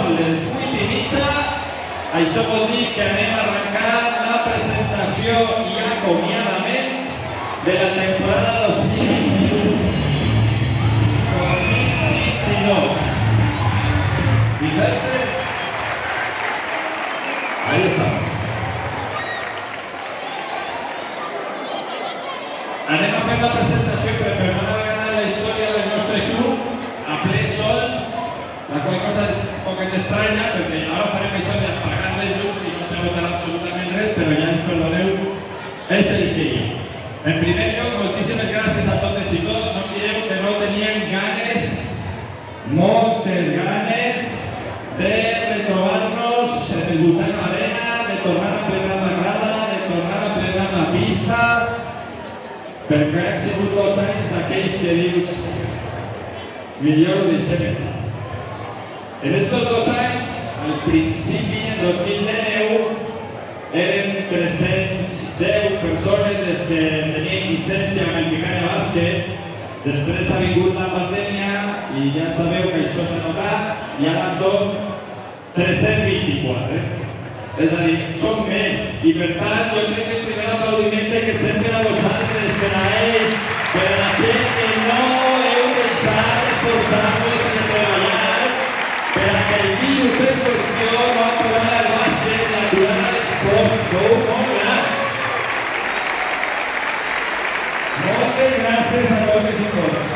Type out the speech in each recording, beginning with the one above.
són les 8:30. Això vol dir que anem a arrencar la presentació i acomiadament de la temporada 2022. Vicente. Ahí está. Anem a fer la presentació per primera vegada en la història del nostre club a ple sol, la qual cosa és un poquet estranya perquè ara farem això d'apagar les llums i no se notarà absolutament res, però ja ens perdoneu, és el que hi ha. En primer lloc, moltíssimes gràcies a totes i tots. No direu que no tenien ganes, moltes ganes, de retrobar-nos en el Butano Arena, de tornar a plenar la grada, de tornar a plenar la pista, perquè han sigut 2 anys d'aquells que dius millor ho deixem estar. En estos 2 anys, al principi, en 2019, eren 310 persones des que tenien llicència amb el Picanya Bàsquet. Després ha vingut la pandèmia i ja sabeu que això s'ha notat i ara som 324. És a dir, som més i per tant jo crec que el primer aplaudiment té que ser per a vosaltres, per a ells, per a la gent que no heu deixat d'esforçar-vos i de treballar per a que el virus en qüestió no aturar el bàsquet ni aturar l'esport. Sou molt grans. Moltes gràcies a totes i tots.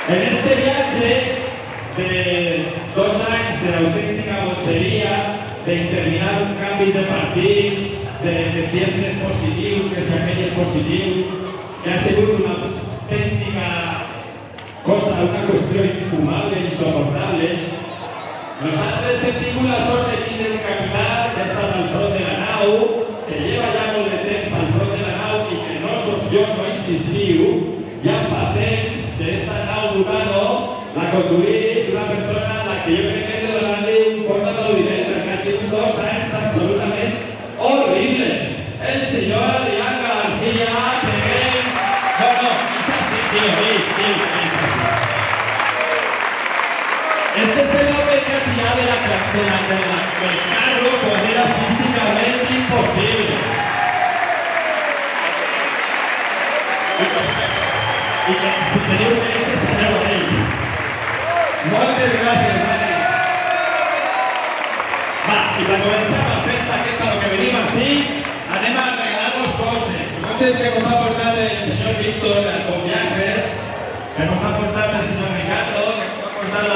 En este viatge de 2 anys d'autèntica botxeria, d'interminar canvis de partits, de si este és positiu, que si aquell és positiu, que ha sigut una autèntica cosa, una qüestió infumable, insoportable. Nosaltres hem tingut la sort de tindre un capità que ha estat al front de la nau, que lleva ja molt de temps al front de la nau i que no soc jo, no insistiu, ja fa temps que esta nau Butano la conduís una persona a la que jo crec que hem de donar-li un fort aplaudiment perquè ha sigut 2 anys absolutament horribles. El senyor Adrián García, que ven... No, és así, tío, és así. Este es el hombre que ha tirado del carro cuando era físicamente imposible. Y que si teniu que senyor Rey. Moltes gràcies, Dani. Va, i per començar la festa, que és a lo que venim així, anem a regalar-vos coses. Coses que nos ha portat el senyor Víctor de Conviajes, que nos ha portat el senyor Ricardo, que nos ha portat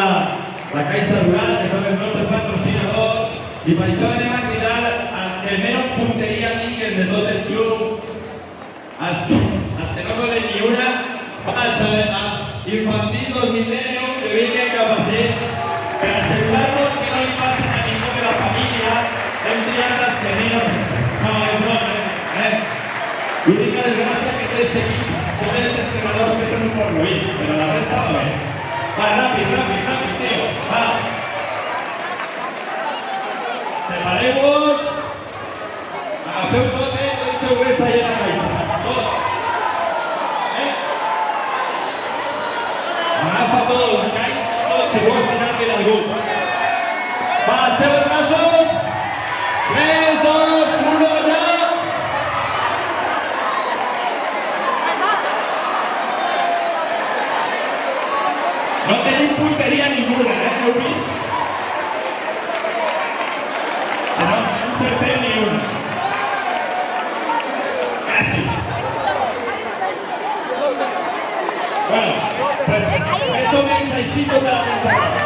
la Caixa Rural, que són els nostres patrocinadors, i per això anem a cridar als que menys punteria tinguen de tot el club, als que no volen ni una, als infantils 2019 que vinguen cap així per assegurar-nos que no li passen a ningú de la família. Hem triat els que menys... No, és broma, l'única desgràcia que té este equip són els entrenadors que són un pornoïts, però la resta va bé. Va, ràpid, tios, va. Separeu-vos, agafeu tot, no deixeu res allà a la caixa, tot. Agafa tot, la caixa, tot, si vols donar-li a algú. Va, alceu els braços. 3, 2, 1, ja. No tenim punteria ninguna, heu vist? No encertem ni una. Casi. Bueno, pues eso me així tota la temporada.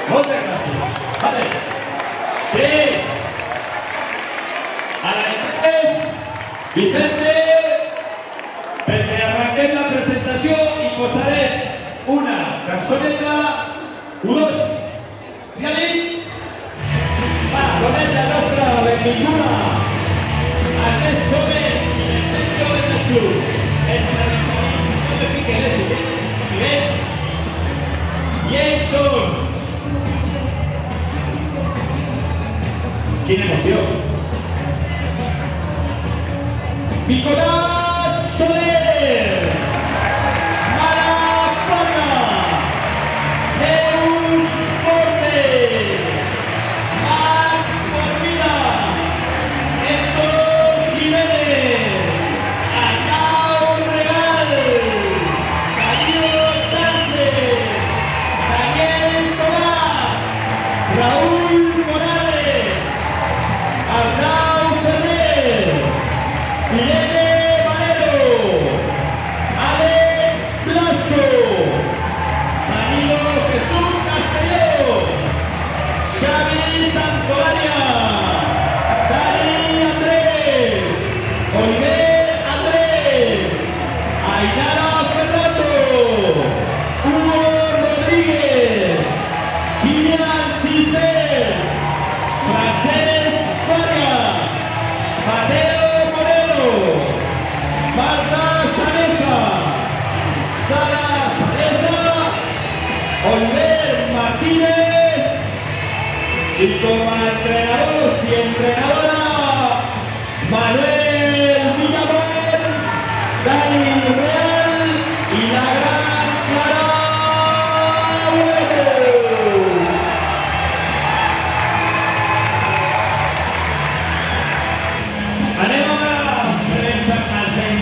Moltes gràcies. Vale. 3. A la 3. Vicente, perquè arranquem la presentació i posarem una cançoneta, 1, 2, digue-li! Va, donem la nostra benvinguda als més joves i les més joves del club. Els tradicionals, no me piquen les subits, i ells són... Quina emoció! Nicolás Soler! Marapoca! Deus Morales! Y como entrenador y entrenadora, Manuel Villamor, Dani Real y la gran Clara Bueno. Anem als Benjamins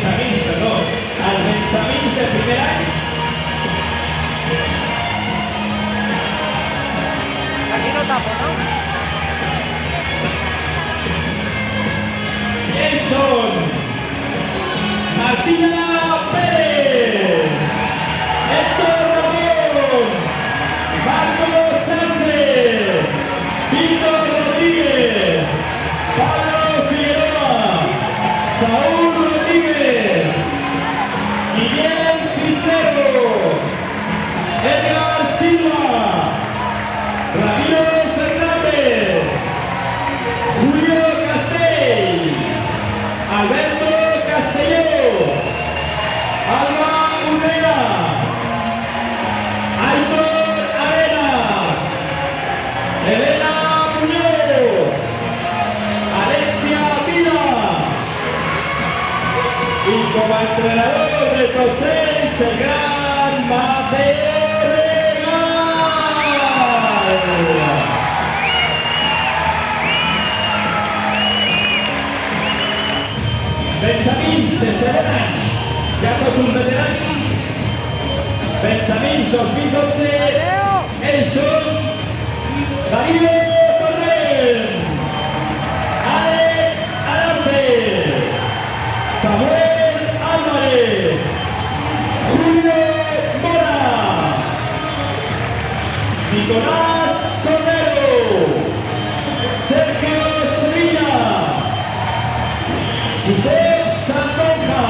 de primer any. Aquí no tapo, ¿no? Ells són Martina Pérez, Héctor Ramón, Marcos Sánchez, Víctor Rodríguez, Pablo Figueroa, Saúl Rodríguez, Guillem Cisneros, Edgar Silva, Ramiro Fernández, Julio Castell, Alberto Castelló, Alba Urrea, Aitor Arenas, Elena Muñoz, Alexia Vida. Y como entrenador de tots ells, el gran Mateo Regal. Benjamins de segon any, ja tots uns veterans. Benjamins 2012, ells són Darío Torrent, Àlex Arambe, Samuel Álvarez, Julio Mora, Nicolás Cordero, Sergio Sevilla, Josep Santonja,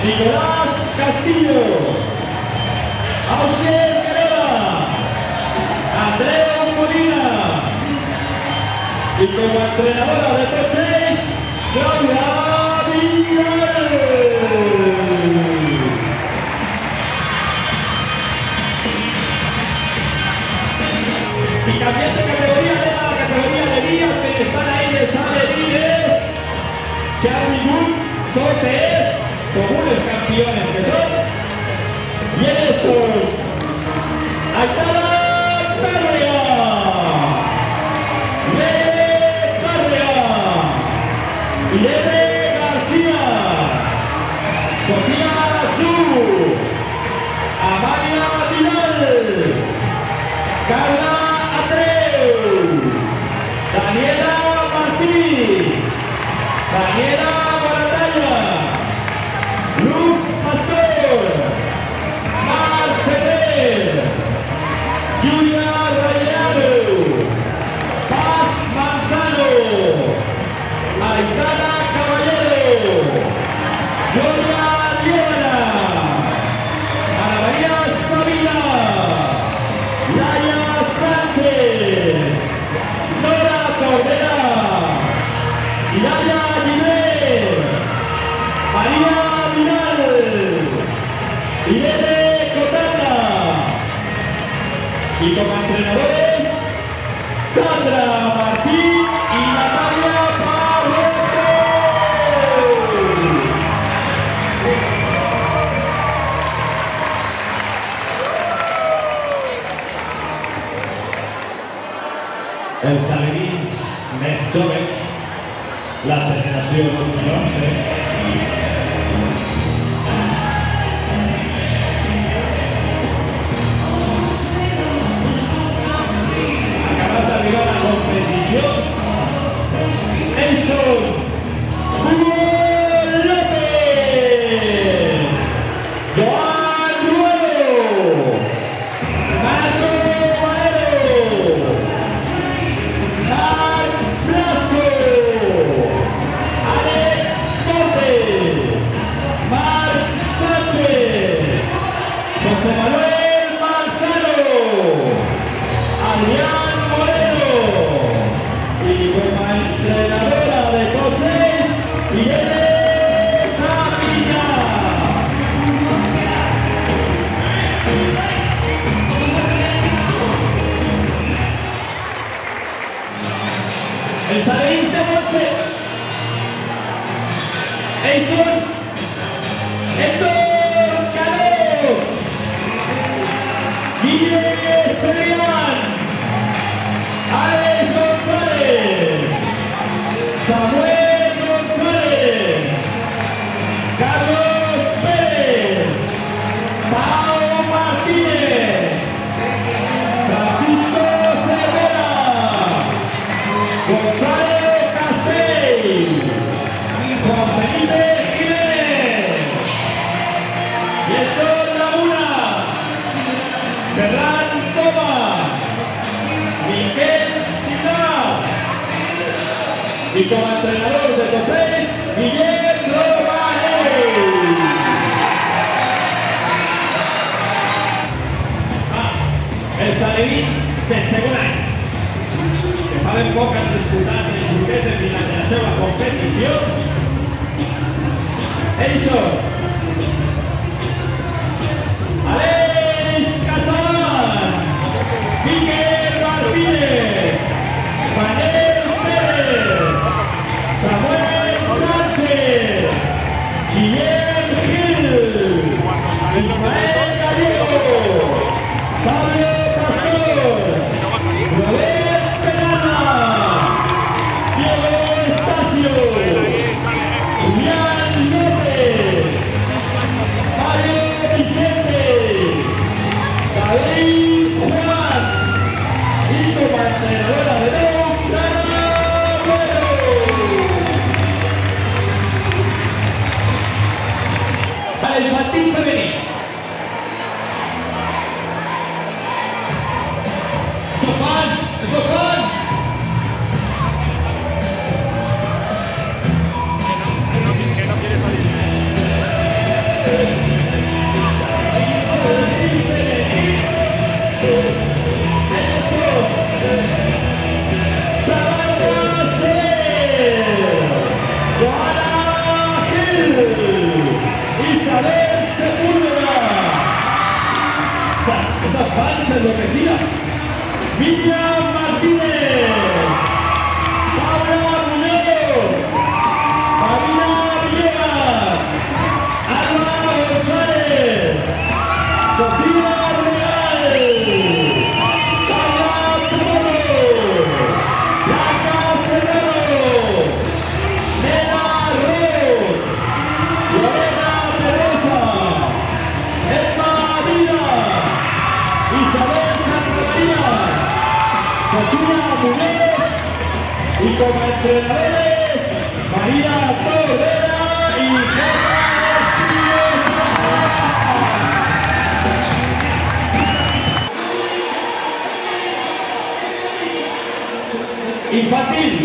Nicolás Castillo, Ausiel Guerrera, Andreu Molina. Y como entrenadora de tots ells, Claudia Vidal. Y cambiando de categoría, de la categoría de días que están ahí de sale líderes, que han vingut totes com unes campiones que són, i elles són Aitana Càrrega, Lele Càrrega, Irene García, Sofía Azul, Amalia Vidal, Carla Andreu, Daniela Martí, Daniela Baratalla, Luz Pastor, Mar Ferrer, Julia Rayado, Paz Manzano, Aitana Caballero, Gloria Liebra, Ana María Sabina, Laia Sánchez, Nora Cordera, Iraya Guimer, María Vidal, Irene Cotana. Y como entrenadores, Sandra Martín y Natalia Parroto. Els alevins més joves, la generació 2011, acabas d'arribar a la competició. Ells són Hugo López, Joan Ruedo, Marco Valero, Marc Flasco, Alex Cortes, Edson, Héctor Canos, Guillermo Ferrián, Alex González, Samuel González, Carlos Pérez, Pau Martínez, Francisco Cervera, Gonzalo Castell, Juan Felipe Jiménez, Jesús Laguna, Ferran Tomás, Miguel Ciudad, y como entrenador de los 6, Guillermo Romanel. El Salevins de segon any, que fa ben poc han disputat els juguets de final de la seva competició. Ells són Aleix Casalan, Miquel Martínez, Manel Pérez, Samuel Sánchez, Guillem Gil, Ismael Gallego, Pablo Robert Perana, Diego Estacio, Julián López, Mario Vicente, David Juan, y como entrenadora de nuevo, Clara Bueno. Para el infantil femenino. Isabel Sepúlveda, esas fans enloquecidas. Miriam Martínez, Paula Muñoz, Marina Villegas, Alba González, Sofía Real, Carla Chamorro, Blanca Serrano, Nena Ros, Lorena Pedrosa, Emma Vida, Isabel Santamaría, Sofía Muñoz, y como entrenadores María Tordera y Infantil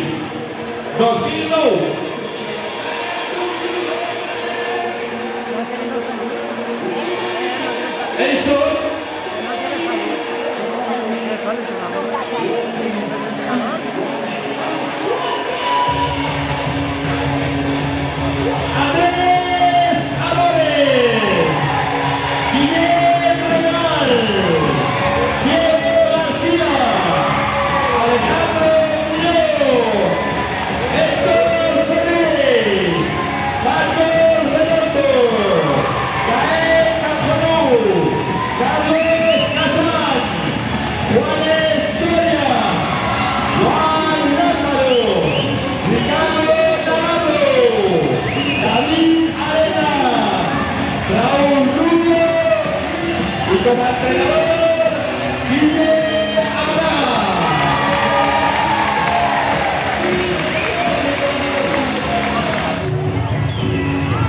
2009. Eso. Andrés Amores, Guillermo Real, Diego García, Alejandro Muñoz, Héctor Ferrer, Carlos Redondo, Gael Caponú, Carlos Casán, Juanes Soria, Juan Lázaro, Ricardo Navarro, David Arenas, Raúl Rubio y como entrenador Guillermo Abraham.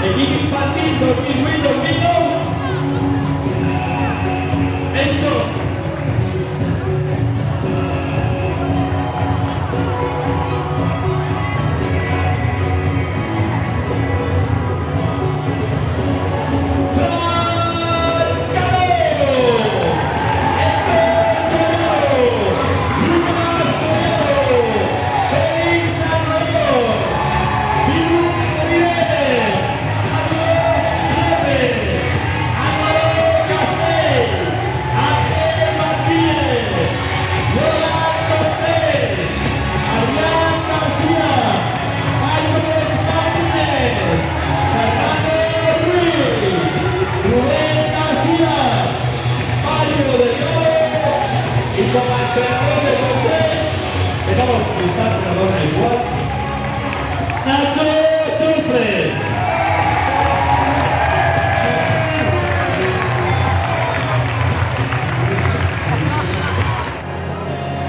Equipo infantil 2008-2009. Enzo. Fran Cano. Nacho Joffre.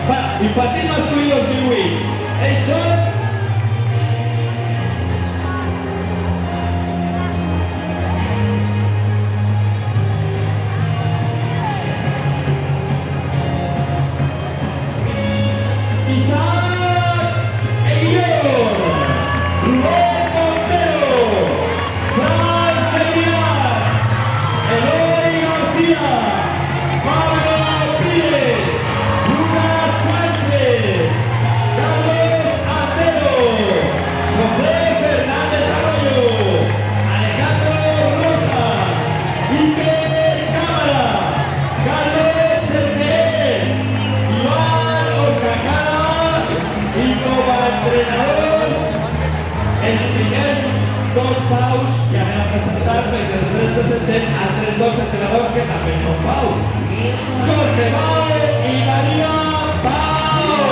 Va, infantil masculino 2008. El sol. Dos paus que anem a presentar perquè després presentem altres dos entrenadors que també són Pau. Jorge Pau i Maria Pau.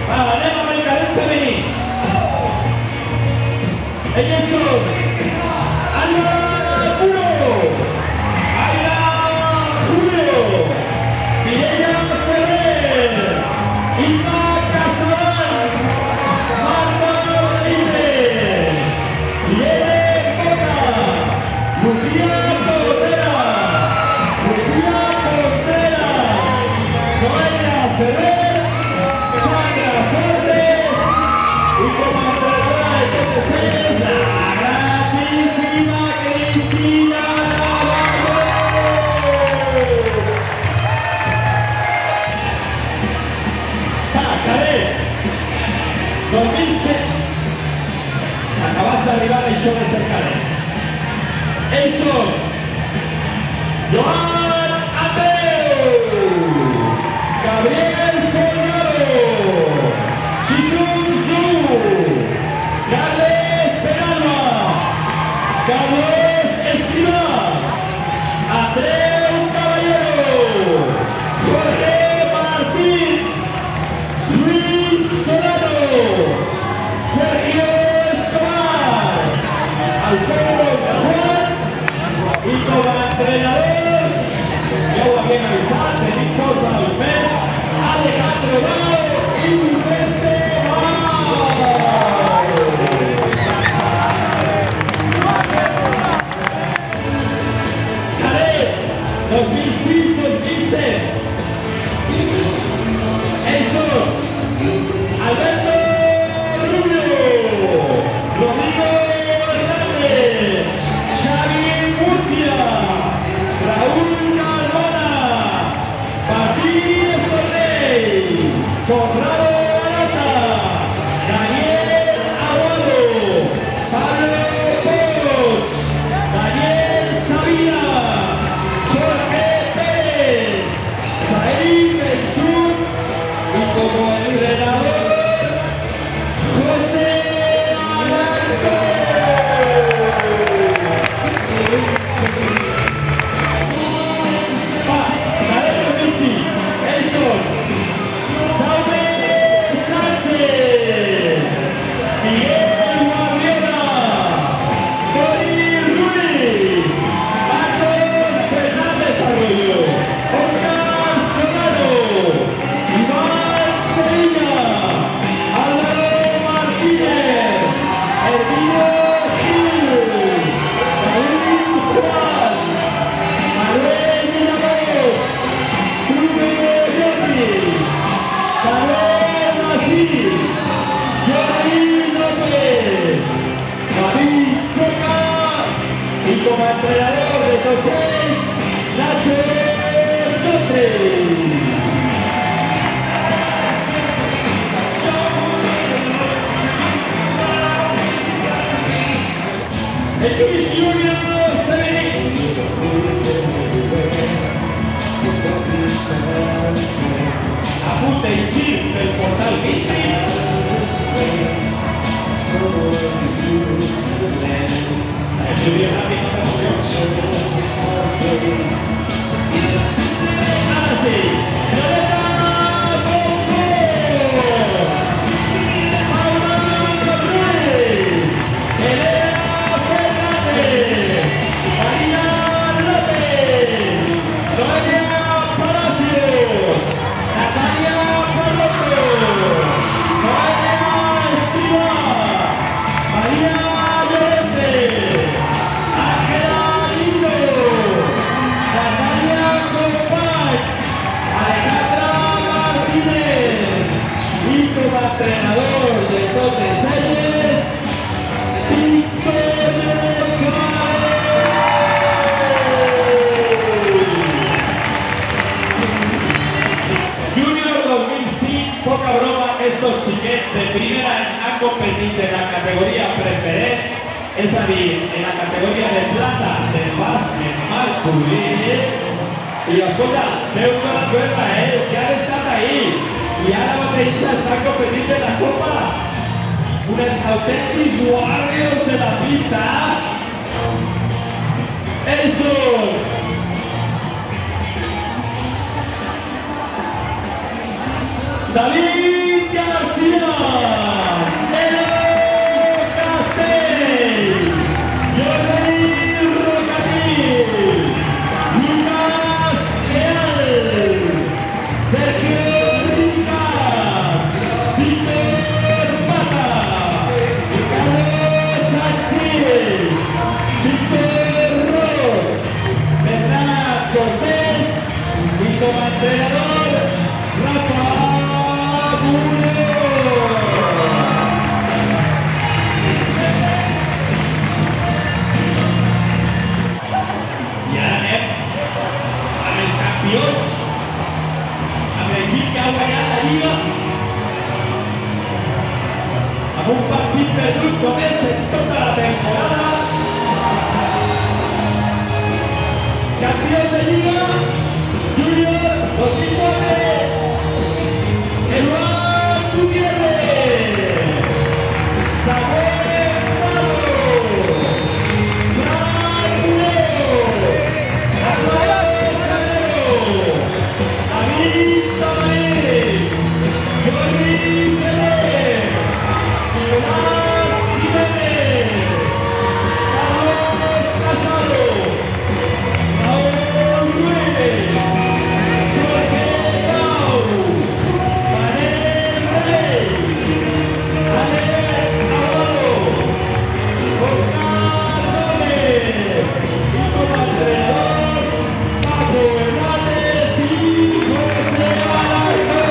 Va, anem amb el cadet femení. Elles són Alba Puro, Aida Julio, Mireia Ferrer, Inma Casabal, Marta Rodríguez, Diego Coca, Lucía Contreras, Noelia Ferrer, Sandra Fuertes y como entrenadora de TTC, la grandísima Cristina Navarro. Cadet 2007. Acabas de arribar al show de ser cadets. Ells són Joan Andreu, Gabriel Folgado, Chisun Zhu, Carles Penalba, Carlos Escrivá, Andreu Caballero, Jorge Martín, Luis Solano, Sergio Escobar, Alfonso Juan i com a entrenadors, ja ho havíem avisat, tenim tots els més, Alejandro Bau i Vicente Bau. Cadet 2006-2007. Ells són Alberto Rubio, Rodrigo Hernández, Xavi Murcia, Raúl Carmona, Martí Estornell, Conrado Arata, Daniel Aguado, Pablo Poch, Daniel Sabina, Jorge Pérez, Said Bensur y como entrenador José Alarcón. Va, Cadet 2006. Ells són Jaume Sánchez, Miguel Guardiola, Toni Ruiz, Marcos Fernández Arroyo, Oscar Solano, Iván Sevilla, Álvaro Martínez, Hermino Gil, Raúl Juan, Manuel Villamor, Bruno Llopis, Manuel Masí, Jordi López, David Checa y como entrenador de tots ells, Nacho Joffre. El Team Junior femení. Apunta i sí pel portal Mystery. Subir ràpid, no t'emocions. poca broma, estos chiquets de primera han competido en la categoría preferente, és a dir, en la categoria de plata del bàsquet masculí. I escolta, feu una cosa, que han estat ahí i ara mateix estan competint en la Copa. Unes autèntics warriors de la pista. Ells són David García, Nero Castells, Jordi Rocatí, Lucas Leal, Sergio Ricard, Víctor Mata, Carlos Sánchez, Víctor Ros, Bernat Cortés y como entrenador Rafa amb l'equip que ha guanyat la Lliga amb un partit perdut com és en tota la temporada. Campió de Lliga Júnior 2004 Eduard Gutiérrez, Samuel Prado, Fran Leo, David Tamaez, Jordi Ferrer, Nicolás Jiménez, Carlos Casado, Raúl Ruiz, Jorge Paus, Manel Rey, Alex Aguado, Oscar Gómez y como entrenador Paco Hernández y José Alarcón.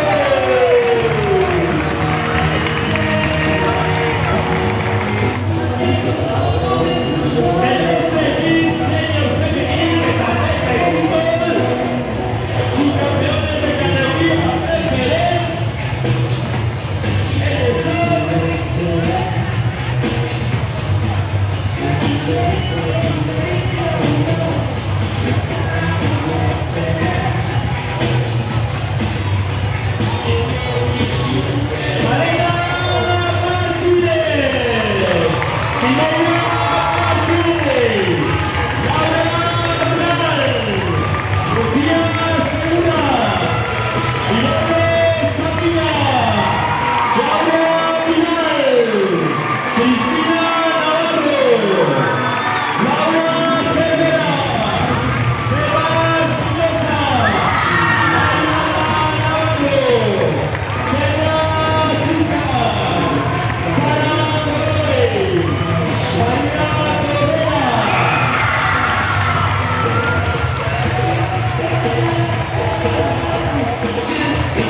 El Estrellín Senior Femenil que también fútbol, subcampeones de categoría preferente, ellos son Marina Martínez, Mireia Martínez, Laura Bernal, Lucía Segura, Irene Sabina, Claudia Vidal, Cristina Navarro, Laura Cervera, Sebas Mendoza, Mariana Navarro, Sandra Ciscar, Sara Godoy, María Correa. Y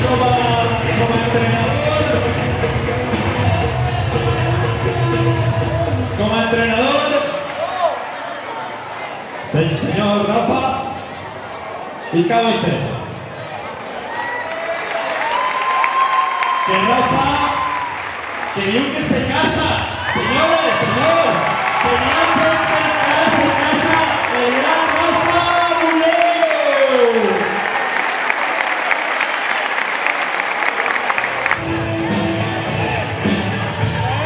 como entrenador, señor Rafa, y cabe usted. Que Rafa, que diu que se casa, señores, señor, que ni antes que ahora se casa el gran Rafa Mulero.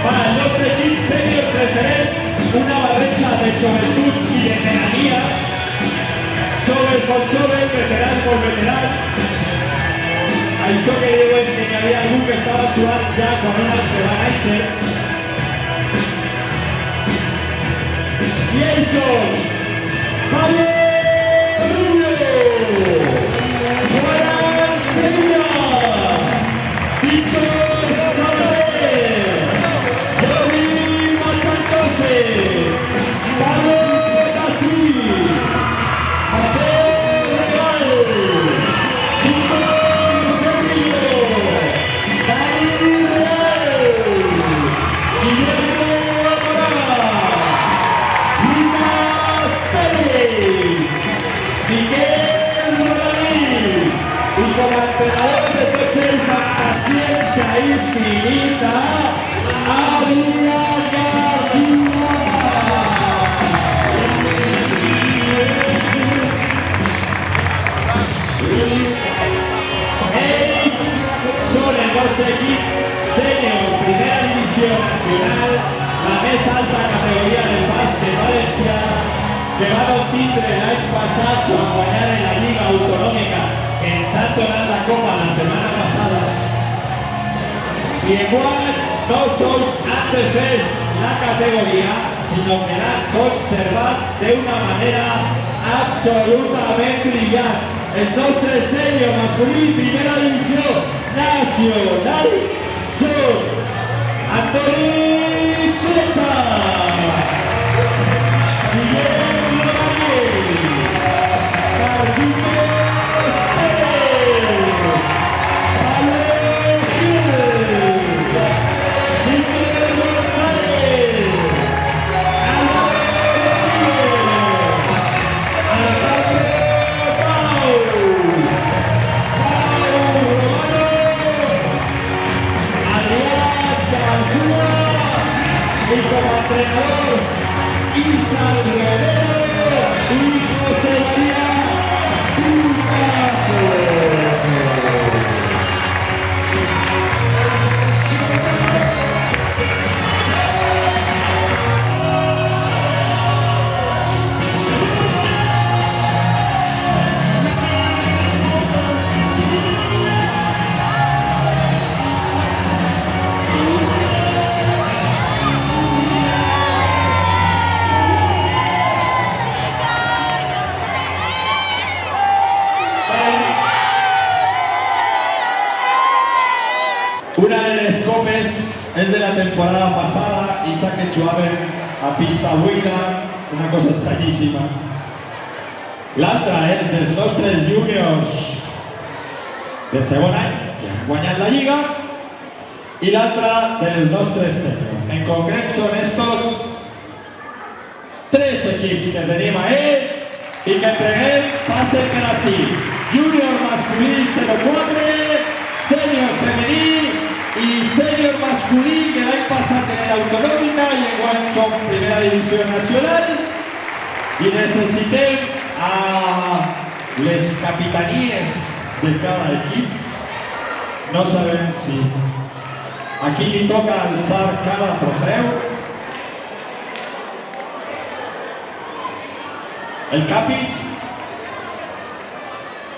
Para el nostre equip sènior preferent, una barreja de joventut i veterania, joves per joves, veterans per veterans. Això que diuen que hi havia algú que estava jugant ja quan un altre va néixer. I ells són Pablo Rubio, Juan Sevilla, Víctor Sabater, Jordi Machantoses, Pablo Gassi, Mateo Regal, Víctor Ferrillo, Dani Real, Guillermo Amorada, Lucas Pérez, Miguel Rodríguez y como entrenador de tots ells amb pacient infinita, Adrián García. Ells són el nostre equip sènior, primera divisió nacional, la més alta categoria del bàsquet valencià, que van obtindre l'any passat quan guanyaren la Lliga Autonòmica, que ens han donat la copa la setmana passada. I enguany no sols han defès la categoria, sinó que l'han conservat d'una manera absolutament brillant. El nostre sènior masculí, primera divisió nacional, són Antoni Fletas, Guillem Lombardi, Martínez Pérez, Pablo Gil, Miguel González, Álvaro Rodríguez, y como entrenador, Ismael Guerrero y José María Picasso. Una de les copes és de la temporada passada i s'ha que jugaven a pista buida, una cosa estranyíssima. L'altra és dels nostres júniors de segon any, que han guanyat la Lliga, i l'altra dels nostres sèniors. En concret són estos tres equips que tenim a ell i que entreguem passen per ací. Júnior masculí 04, sènior femení i sènior masculí, que l'any passat tenen autonòmica i enguany som primera divisió nacional, i necessitem a les capitanies de cada equip. No sabem si a qui li toca alçar cada trofeu. El capi?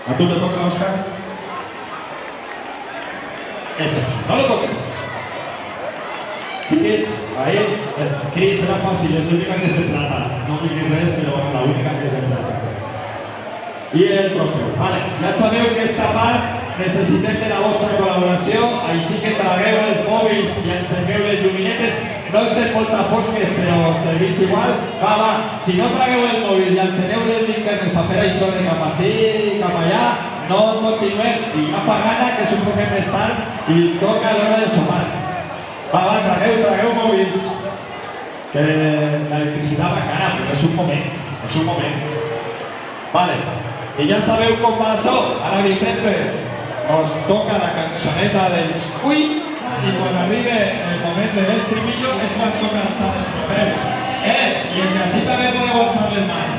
A tu te toca, Òscar? Ese, no lo toques. Cris, ahí. Cris, serà fàcil, és l'única que és de plata. No obliguis res, però l'única que és de plata. I el trofeu. Vale, ja sabeu que esta part necessitem de la vostra col·laboració, així que tragueu els mòbils i encengueu les lluminetes. No estem molt fosques, però serveix igual. Va, si no tragueu el mòbil i enceneu les linternes per fer això de cap ací, cap allà, no continuem, i ja fa gana que suponem més tard i toca a l'hora de sopar. Va, tragueu mòbils, que l'electricitat va cara, però és un moment. Vale, i ja sabeu com va això. Ara, Vicente, nos toca la cançoneta dels Queen i quan arribi el moment de l'estribillo és quan toca alçar els trofeus. I el que així també podeu alçar les mans,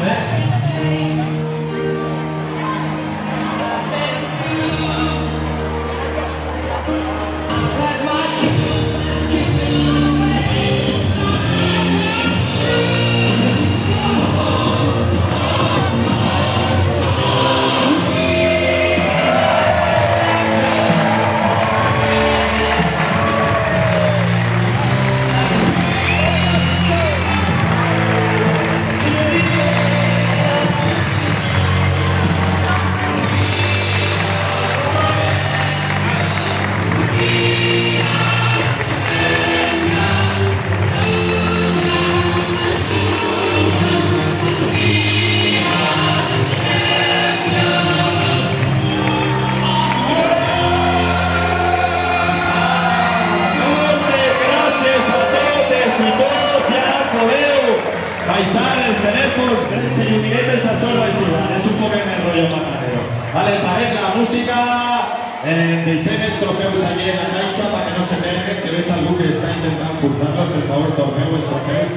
deixem els trofeus allí en la caixa para que no se perden, que veig algú que està intentant furtar-los, per favor, torneu els trofeus,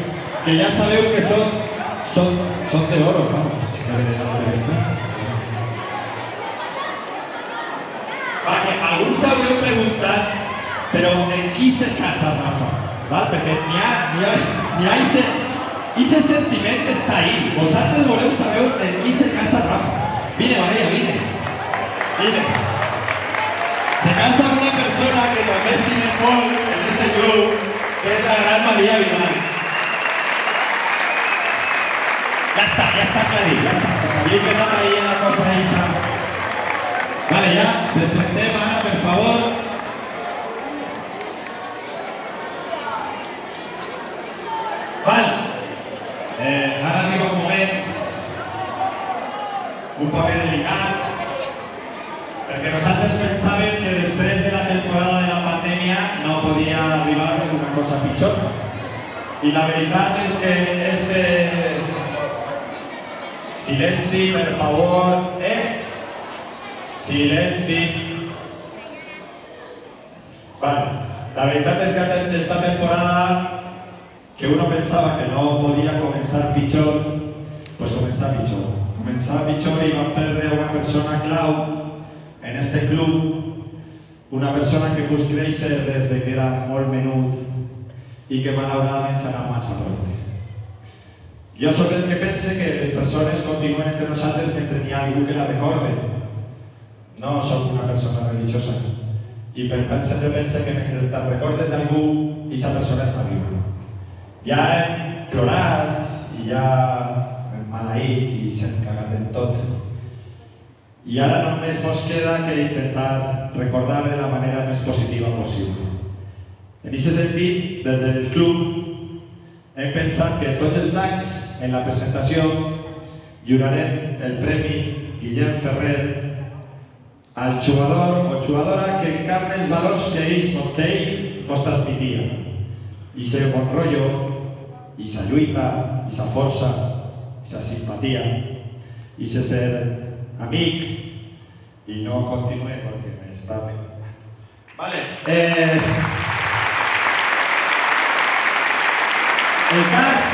que ja sabeu que són de oro, vamos, de veritat. Va, que alguns s'haureu preguntat, però en qui se casa Rafa? ¿Vale? Perquè n'hi ha ese sentiment està ahí. Vosaltres voleu saber en qui se casa Rafa. Vine, María, vine. Se casa una persona que també estime molt en este club, que és la gran María Vidal. Ja està clarit, ja està. Que s'havia quedat ahí en la cosa esa. Vale, ya, se sentem, Ana, per favor. Vale. Ara arriba un moment, un paper delicat, perquè nosaltres pensàvem que després de la temporada de la pandèmia no podia arribar una cosa pitjor. I la veritat és que este silenci, per favor, silenci. Vale, la veritat és que esta temporada que uno pensaba que no podía comenzar pitjor, pues comenzar pitjor. Comenzar pitjor y van a perder a una persona clau en este club, una persona que busca créixer desde que era molt menut i que malauradament s'ha anat massa prop. Jo soc els que pense que les persones continuen entre nosaltres mentre n'hi ha algú que la recorde. No soc una persona religiosa i per tant sempre pense que mentre te'n recordes d'algú, aquesta persona està viva. Ja hem plorat i ja hem maleït i s'hem cagat en tot. I ara només ens queda que intentar recordar de la manera més positiva possible. En aquest sentit, des del club hem pensat que tots els anys en la presentació lliurarem el Premi Guillem Ferrer al jugador o jugadora que encarna els valors que ell mos transmetia. I ese bon rotllo, i sa lluita, i sa força, i sa simpatia, i se ser amic, i no continué perquè m'està bé. Vale. El cas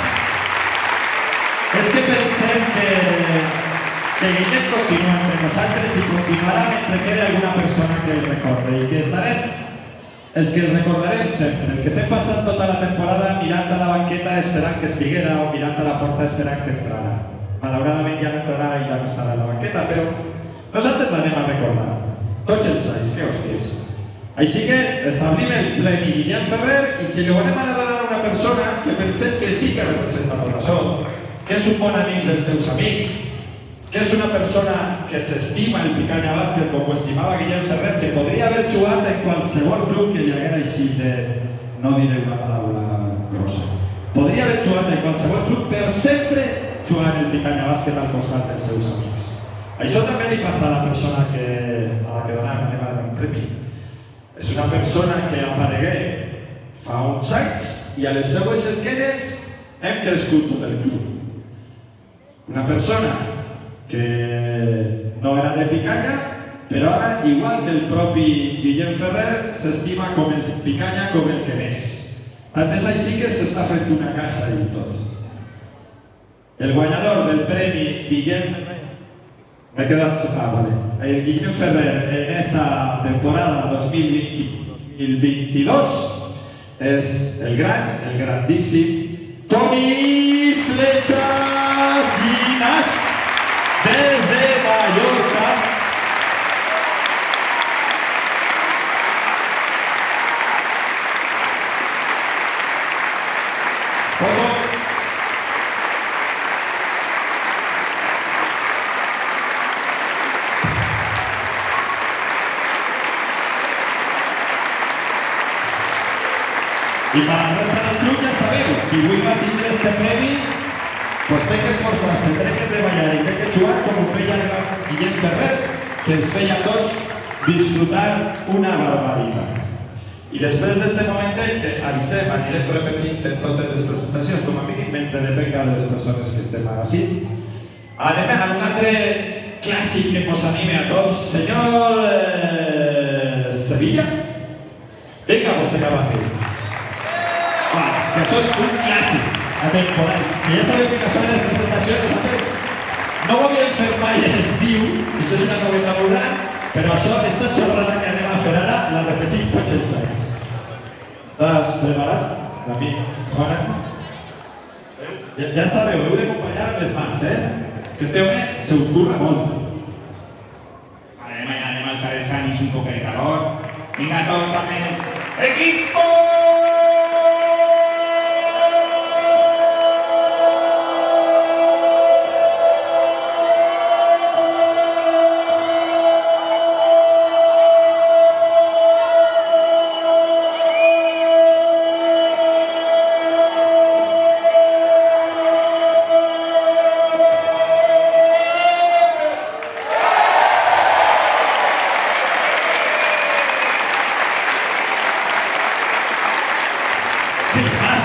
és que pensem que Guillem continua entre nosaltres i continuarà mentre quede alguna persona que el recorde i que estarem els que el recordarem sempre, el que s'hem passat tota la temporada mirant a la banqueta esperant que estiguera o mirant a la porta esperant que entrara. Malauradament ja no entrarà i ja no estarà a la banqueta, però nosaltres l'anem a recordar. Tots els anys, que hòsties. Així que establim el Premi Guillem Ferrer i si li volem anar a donar a una persona que pensem que sí que representa tot això, que és un bon amic dels seus amics, que és una persona que s'estima el Picanya Bàsquet com ho estimava Guillem Ferrer, que podria haver jugat en qualsevol club que hi haguera així de... no diré una paraula grossa. Podria haver jugat en qualsevol club, però sempre jugant el Picanya Bàsquet al costat dels seus amics. Això també li passa a la persona a la que anem a donar un premi. És una persona que aparegué fa uns anys i a les seues esquenes hem crescut tot el club. Una persona que no era de Picanya, però ara, igual que el propi Guillem Ferrer, s'estima com el Picanya com el que més. Tant és així que s'està fent una casa i tot. El guanyador del Premi Guillem Ferrer, m'he quedat... vale. El Guillem Ferrer en esta temporada 2022 és el grandíssim Toni Flecha Llinàs desde Mallorca. I per la resta del club ja sabeu, qui vulgui tindre este premi pues té que esforçar-se, té que treballar i té que jugar com ho feia el Guillem Ferrer, que ens feia tots disfrutar una barbaritat. I després d'este moment que avisem, anirem repetint en totes les presentacions, com a mínim mentre depenga de les persones que estem ara així. Anem a un altre clàssic que ens anime a tots. Senyor Sevilla? Vinga, vostè que va ser. Va, que això és un clàssic atemporal. Que ja sabeu que això de les presentacions nosaltres no ho havíem fet mai a l'estiu, i això és una novetat molt gran, però això, esta xorrada que anem a fer ara, la repetim tots els anys. Estàs preparat? L'amic Juan? Ja sabeu, heu d'acompanyar amb les mans, Que este home se ho curra molt. Anem a alzar el sanis un poco de calor. Venga todos a ver. ¡Equipo!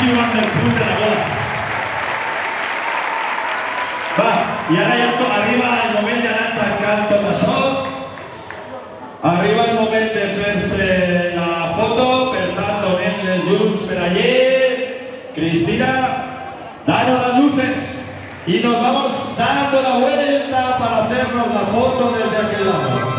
Matthew Van Der Poel de la bola. Va, i ara ja arriba el moment d'anar tancant tot això. Arriba el moment de fer-se la foto, per tant donem les llums per allí. Cristina, danos las luces y nos vamos dando la vuelta para hacernos la foto desde aquel lado.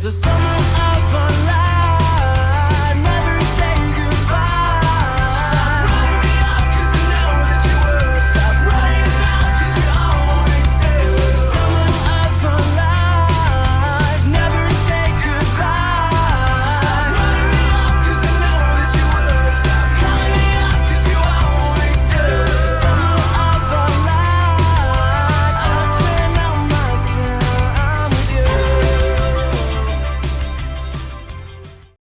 The summer of our